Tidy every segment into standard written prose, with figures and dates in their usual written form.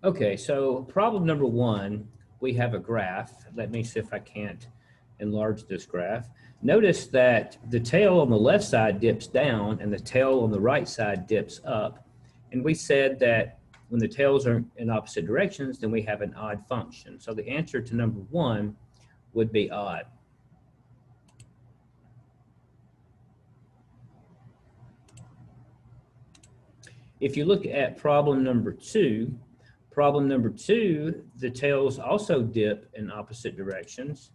Okay, so problem number one, we have a graph. Let me see if I can't enlarge this graph. Notice that the tail on the left side dips down and the tail on the right side dips up. And we said that when the tails are in opposite directions, then we have an odd function. So the answer to number one would be odd. If you look at problem number two, the tails also dip in opposite directions,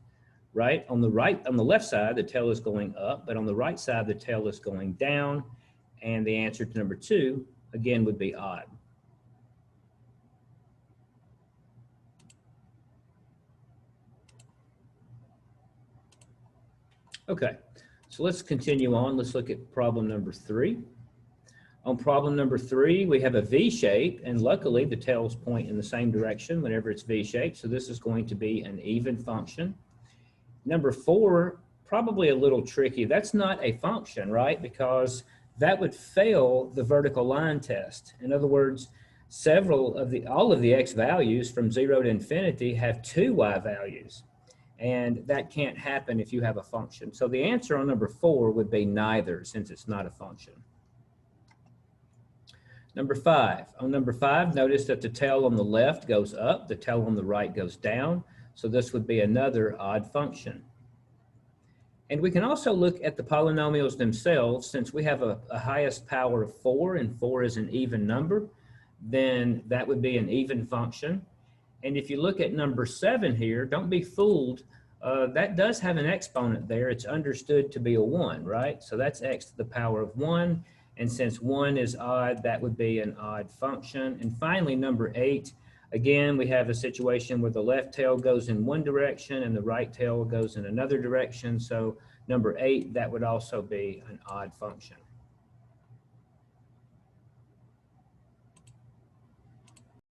right? On the left side, the tail is going up, but on the right side, the tail is going down. And the answer to number two, again, would be odd. Okay, so let's continue on. Let's look at problem number three. On problem number three, we have a V shape, and luckily the tails point in the same direction whenever it's V-shaped, so this is going to be an even function. Number four, probably a little tricky. That's not a function, right? Because that would fail the vertical line test. In other words, all of the x values from 0 to infinity have two y values, and that can't happen if you have a function. So the answer on number four would be neither, since it's not a function. Number five. On number five, notice that the tail on the left goes up, the tail on the right goes down. So this would be another odd function. And we can also look at the polynomials themselves. Since we have a highest power of 4, and 4 is an even number, then that would be an even function. And if you look at number 7 here, don't be fooled. That does have an exponent there. It's understood to be a 1, right? So that's x to the power of 1. And since 1 is odd, that would be an odd function. And finally, number 8, again, we have a situation where the left tail goes in one direction and the right tail goes in another direction. So number 8, that would also be an odd function.